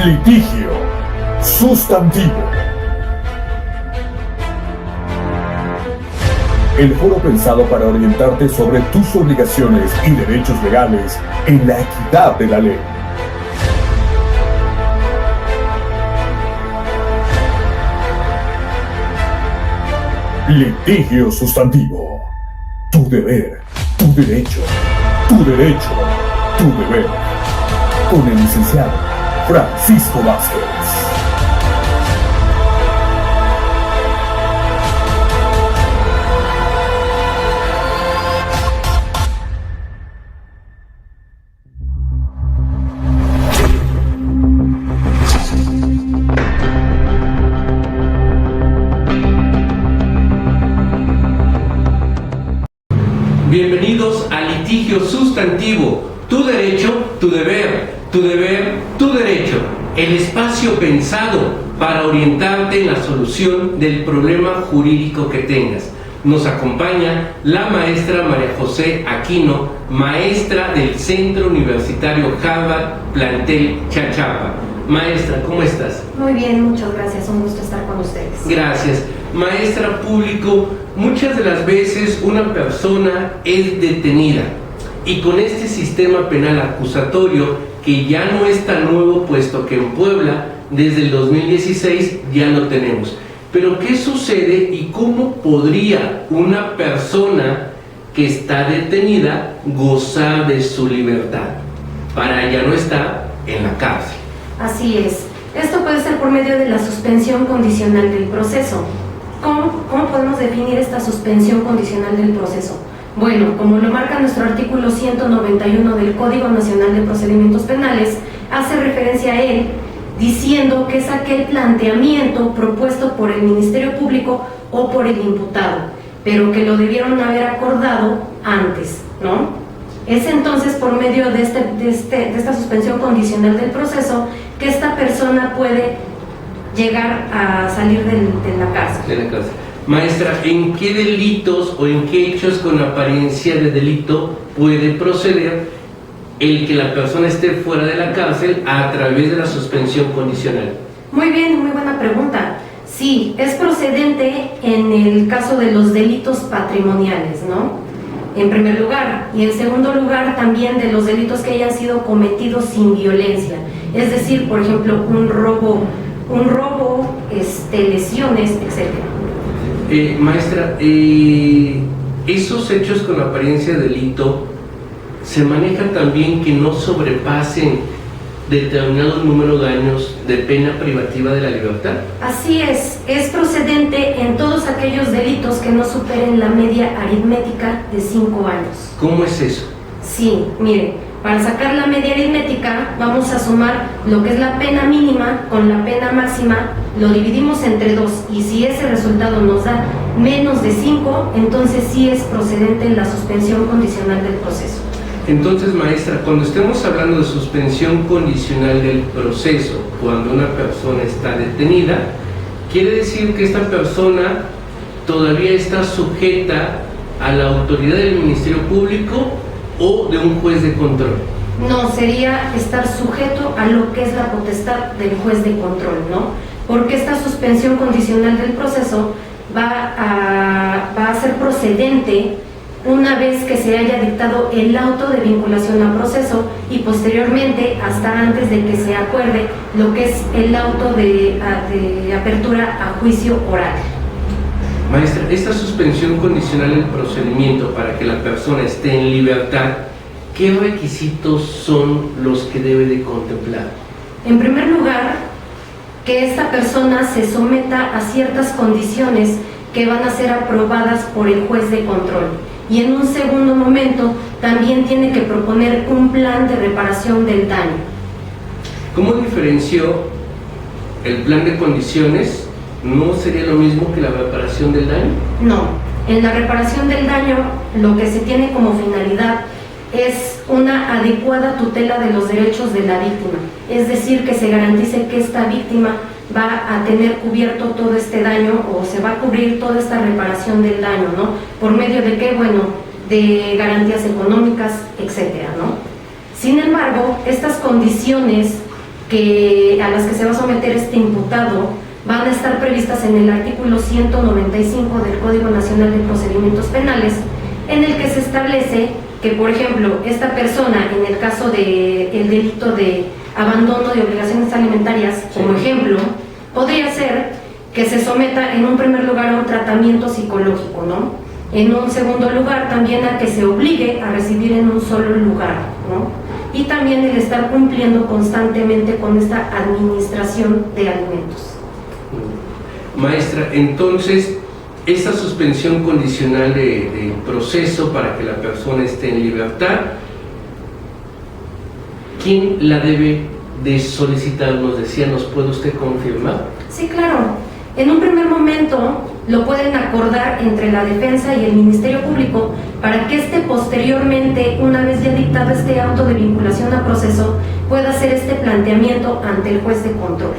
Litigio sustantivo. El foro pensado para orientarte sobre tus obligaciones y derechos legales en la equidad de la ley. Litigio sustantivo. Tu deber, tu derecho, tu derecho, tu deber. Con el licenciado Francisco Vázquez. Bienvenidos a Litigio Sustantivo, tu derecho, tu deber, tu deber, tu derecho. El espacio pensado para orientarte en la solución del problema jurídico que tengas. Nos acompaña la maestra María José Aquino, maestra del Centro Universitario Harvard, plantel Chachapa. Maestra, ¿cómo estás? Muy bien, muchas gracias, un gusto estar con ustedes. Gracias. Maestra, público, muchas de las veces una persona es detenida y con este sistema penal acusatorio, que ya no es tan nuevo, puesto que en Puebla desde el 2016 ya lo tenemos. Pero ¿qué sucede y cómo podría una persona que está detenida gozar de su libertad para ya no estar en la cárcel? Así es. Esto puede ser por medio de la suspensión condicional del proceso. ¿Cómo podemos definir esta suspensión condicional del proceso? Bueno, como lo marca nuestro artículo 191 del Código Nacional de Procedimientos Penales, hace referencia a él diciendo que es aquel planteamiento propuesto por el Ministerio Público o por el imputado, pero que lo debieron haber acordado antes, ¿no? Es entonces por medio de esta suspensión condicional del proceso que esta persona puede llegar a salir de la cárcel. De la cárcel. Maestra, ¿en qué delitos o en qué hechos con apariencia de delito puede proceder el que la persona esté fuera de la cárcel a través de la suspensión condicional? Muy bien, muy buena pregunta. Sí, es procedente en el caso de los delitos patrimoniales, ¿no? En primer lugar, y en segundo lugar también de los delitos que hayan sido cometidos sin violencia, es decir, por ejemplo, un robo, lesiones, etcétera. Maestra, esos hechos con apariencia de delito se manejan también que no sobrepasen determinado número de años de pena privativa de la libertad. Así es procedente en todos aquellos delitos que no superen la media aritmética de 5 años. ¿Cómo es eso? Sí, mire, para sacar la media aritmética vamos a sumar lo que es la pena mínima con la pena máxima, lo dividimos entre 2 y si ese resultado nos da menos de 5, entonces sí es procedente la suspensión condicional del proceso. Entonces, maestra, cuando estemos hablando de suspensión condicional del proceso, cuando una persona está detenida, quiere decir que esta persona todavía está sujeta a la autoridad del Ministerio Público o de un juez de control. No, sería estar sujeto a lo que es la potestad del juez de control, ¿no? Porque esta suspensión condicional del proceso va a ser procedente una vez que se haya dictado el auto de vinculación a proceso y posteriormente, hasta antes de que se acuerde lo que es el auto de apertura a juicio oral. Maestra, esta suspensión condicional del procedimiento para que la persona esté en libertad, ¿qué requisitos son los que debe de contemplar? En primer lugar, que esta persona se someta a ciertas condiciones que van a ser aprobadas por el juez de control. Y en un segundo momento también tiene que proponer un plan de reparación del daño. ¿Cómo diferenció el plan de condiciones? ¿No sería lo mismo que la reparación del daño? No, en la reparación del daño lo que se tiene como finalidad es una adecuada tutela de los derechos de la víctima, es decir, que se garantice que esta víctima va a tener cubierto todo este daño o se va a cubrir toda esta reparación del daño, ¿no? ¿Por medio de qué? Bueno, de garantías económicas, etcétera, ¿no? Sin embargo, estas condiciones a las que se va a someter este imputado van a estar previstas en el artículo 195 del Código Nacional de Procedimientos Penales, en el que se establece que, por ejemplo, esta persona, en el caso del delito de abandono de obligaciones alimentarias, como ejemplo, podría ser que se someta en un primer lugar a un tratamiento psicológico, ¿no? En un segundo lugar también a que se obligue a residir en un solo lugar, ¿no? Y también el estar cumpliendo constantemente con esta administración de alimentos. Maestra, entonces, esta suspensión condicional de proceso para que la persona esté en libertad, ¿quién la debe de solicitar? Nos decía, ¿nos puede usted confirmar? Sí, claro. En un primer momento lo pueden acordar entre la defensa y el Ministerio Público para que éste posteriormente, una vez ya dictado este auto de vinculación a proceso, pueda hacer este planteamiento ante el juez de control.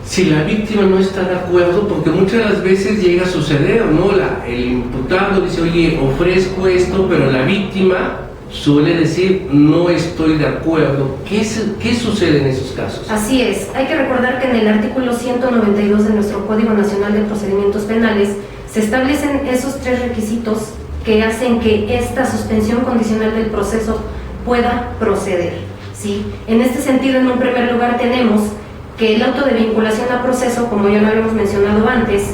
Si la víctima no está de acuerdo, porque muchas de las veces llega a suceder, ¿no? El imputado dice, oye, ofrezco esto, pero la víctima suele decir, no estoy de acuerdo. ¿Qué sucede en esos casos? Así es. Hay que recordar que en el artículo 192 de nuestro Código Nacional de Procedimientos Penales se establecen esos 3 requisitos que hacen que esta suspensión condicional del proceso pueda proceder, ¿sí? En este sentido, en un primer lugar tenemos que el auto de vinculación a proceso, como ya lo habíamos mencionado antes,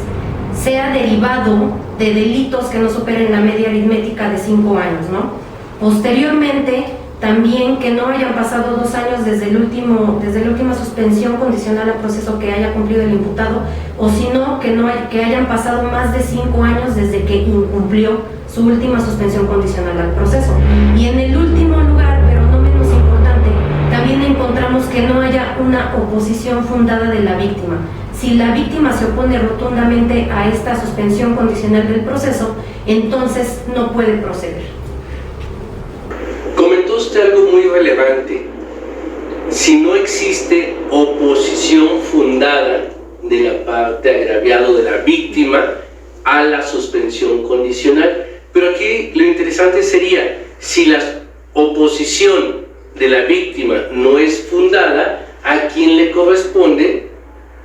sea derivado de delitos que no superen la media aritmética de 5 años, ¿no? Posteriormente, también que no hayan pasado 2 años desde la última suspensión condicional a proceso que haya cumplido el imputado, o si no, que hayan pasado más de 5 años desde que incumplió su última suspensión condicional al proceso. Y en el último lugar, pero no menos importante, también encontramos que no haya una oposición fundada de la víctima. Si la víctima se opone rotundamente a esta suspensión condicional del proceso, entonces no puede proceder. Comentó usted algo muy relevante. Si no existe oposición fundada de la parte agraviada o de la víctima a la suspensión condicional, pero aquí lo interesante sería, si la oposición de la víctima no es fundada, ¿a quién le corresponde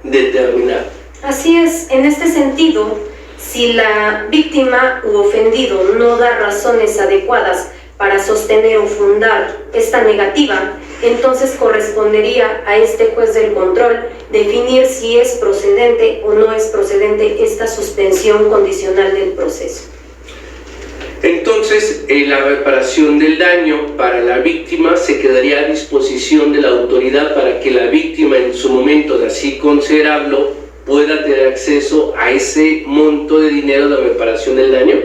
determinar? Así es. En este sentido, si la víctima u ofendido no da razones adecuadas para sostener o fundar esta negativa, entonces correspondería a este juez del control definir si es procedente o no es procedente esta suspensión condicional del proceso. Entonces, la reparación del daño para la víctima se quedaría a disposición de la autoridad para que la víctima, en su momento de así considerarlo, pueda tener acceso a ese monto de dinero de reparación del daño.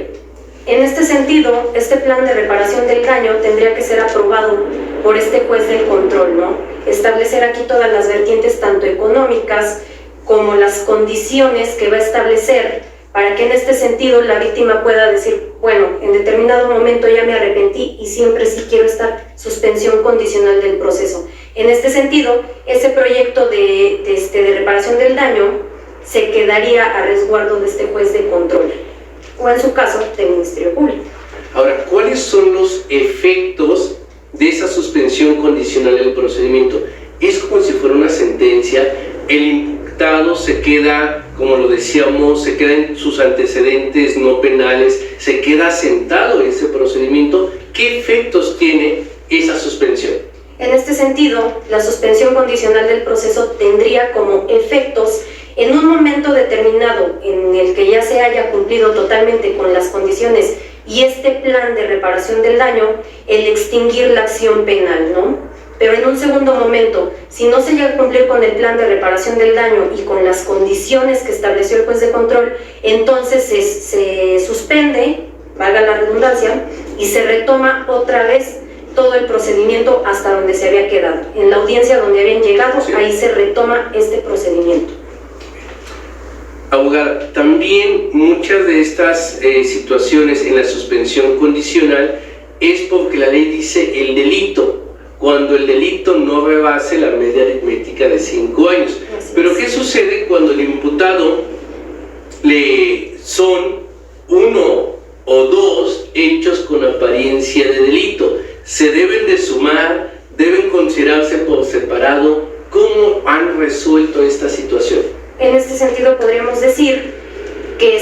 En este sentido, este plan de reparación del daño tendría que ser aprobado por este juez del control, ¿no? Establecer aquí todas las vertientes, tanto económicas como las condiciones que va a establecer, para que en este sentido la víctima pueda decir, bueno, en determinado momento ya me arrepentí y siempre sí quiero esta suspensión condicional del proceso. En este sentido, ese proyecto de reparación del daño se quedaría a resguardo de este juez de control, o en su caso, del Ministerio Público. Ahora, ¿cuáles son los efectos de esa suspensión condicional del procedimiento? Es como si fuera una sentencia, el imputado se queda, como lo decíamos, se queda en sus antecedentes no penales, se queda asentado en ese procedimiento. ¿Qué efectos tiene esa suspensión? En este sentido, la suspensión condicional del proceso tendría como efectos, en un momento determinado en el que ya se haya cumplido totalmente con las condiciones y este plan de reparación del daño, el extinguir la acción penal, ¿no? Pero en un segundo momento, si no se llega a cumplir con el plan de reparación del daño y con las condiciones que estableció el juez de control, entonces se suspende, valga la redundancia, y se retoma otra vez todo el procedimiento hasta donde se había quedado. En la audiencia donde habían llegado, sí, ahí se retoma este procedimiento. Abogada, también muchas de estas situaciones en la suspensión condicional es porque la ley dice el delito, cuando el delito no rebase la media aritmética de 5 años. Pero ¿qué sucede cuando el imputado le son 1 o 2 hechos con apariencia de delito? ¿Se deben de sumar deben considerarse por separado. ¿Cómo han resuelto esta situación? En este sentido podríamos decir que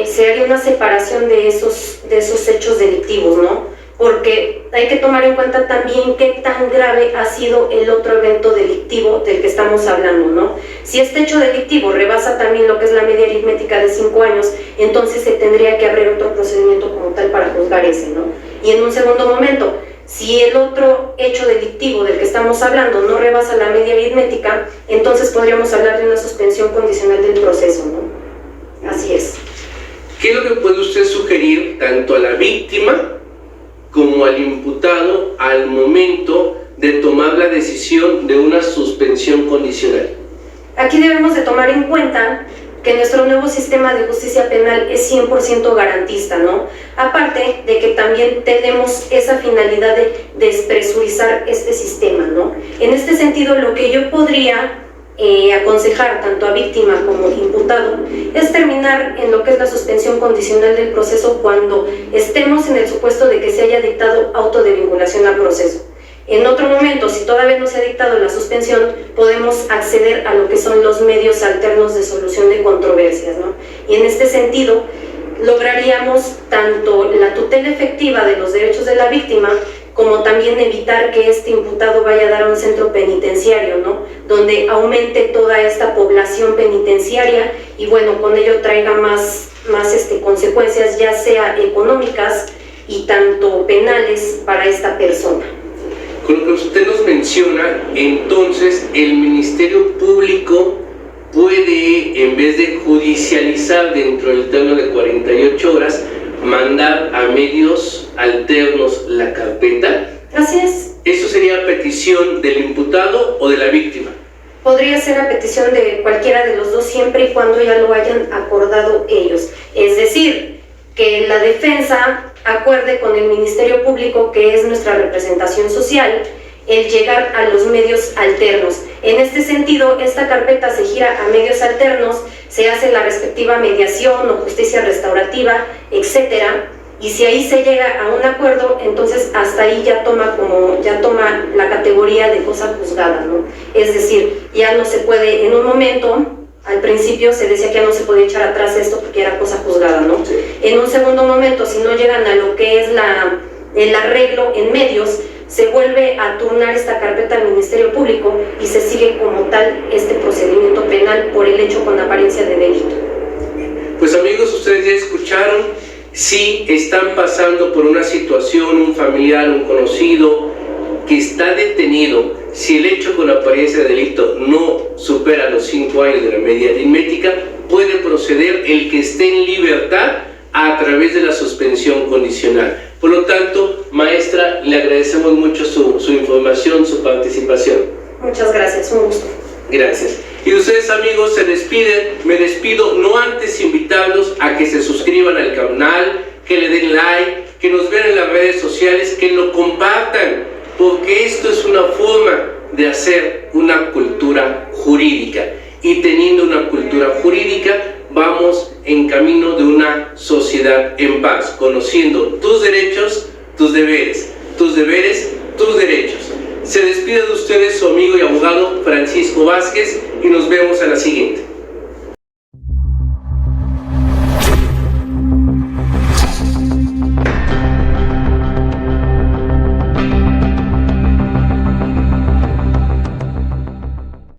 se haría una separación de esos hechos delictivos, ¿no? Porque hay que tomar en cuenta también qué tan grave ha sido el otro evento delictivo del que estamos hablando, ¿no? Si este hecho delictivo rebasa también lo que es la media aritmética de 5 años, entonces se tendría que abrir otro procedimiento como tal para juzgar ese, ¿no? Y en un segundo momento, si el otro hecho delictivo del que estamos hablando no rebasa la media aritmética, entonces podríamos hablar de una suspensión condicional del proceso, ¿no? Así es. ¿Qué es lo que puede usted sugerir tanto a la víctima como al imputado al momento de tomar la decisión de una suspensión condicional? Aquí debemos de tomar en cuenta que nuestro nuevo sistema de justicia penal es 100% garantista, ¿no? Aparte de que también tenemos esa finalidad de despresurizar este sistema, ¿no? En este sentido, lo que yo podría aconsejar tanto a víctima como imputado es terminar en lo que es la suspensión condicional del proceso cuando estemos en el supuesto de que se haya dictado auto de vinculación al proceso. En otro momento, si todavía no se ha dictado la suspensión, podemos acceder a lo que son los medios alternos de solución de controversias, ¿no? Y en este sentido, lograríamos tanto la tutela efectiva de los derechos de la víctima, como también evitar que este imputado vaya a dar a un centro penitenciario, ¿no? Donde aumente toda esta población penitenciaria y bueno, con ello traiga más consecuencias, ya sea económicas y tanto penales para esta persona. Con lo que usted nos menciona, entonces el Ministerio Público puede, en vez de judicializar dentro del término de 48 horas, mandar a medios alternos la carpeta. Así es. ¿Eso sería petición del imputado o de la víctima? Podría ser a petición de cualquiera de los dos siempre y cuando ya lo hayan acordado ellos. Es decir, que la defensa acuerde con el Ministerio Público, que es nuestra representación social, el llegar a los medios alternos. En este sentido, esta carpeta se gira a medios alternos, se hace la respectiva mediación o justicia restaurativa, etcétera, y si ahí se llega a un acuerdo, entonces hasta ahí ya toma la categoría de cosa juzgada, ¿no? Es decir, ya no se puede, en un momento, al principio se decía que ya no se podía echar atrás esto porque era cosa juzgada, ¿no? Sí. En un segundo momento, si no llegan a lo que es el arreglo en medios, se vuelve a turnar esta carpeta al Ministerio Público y se sigue como tal este procedimiento penal por el hecho con apariencia de delito. Pues amigos, ustedes ya escucharon. Si están pasando por una situación, un familiar, un conocido que está detenido, si el hecho con apariencia de delito no supera los 5 años de la media aritmética, puede proceder el que esté en libertad a través de la suspensión condicional. Por lo tanto, maestra, le agradecemos mucho su información, su participación. Muchas gracias, un gusto. Gracias. Y ustedes, amigos, se despiden. Me despido no antes invitarlos a que se suscriban al canal, que le den like, que nos vean en las redes sociales, que lo compartan, porque esto es una forma de hacer una cultura jurídica. Y teniendo una cultura jurídica, vamos en camino de una sociedad en paz, conociendo tus derechos, tus deberes, tus deberes, tus derechos. Se despide de ustedes su amigo y abogado Francisco Vázquez y nos vemos a la siguiente.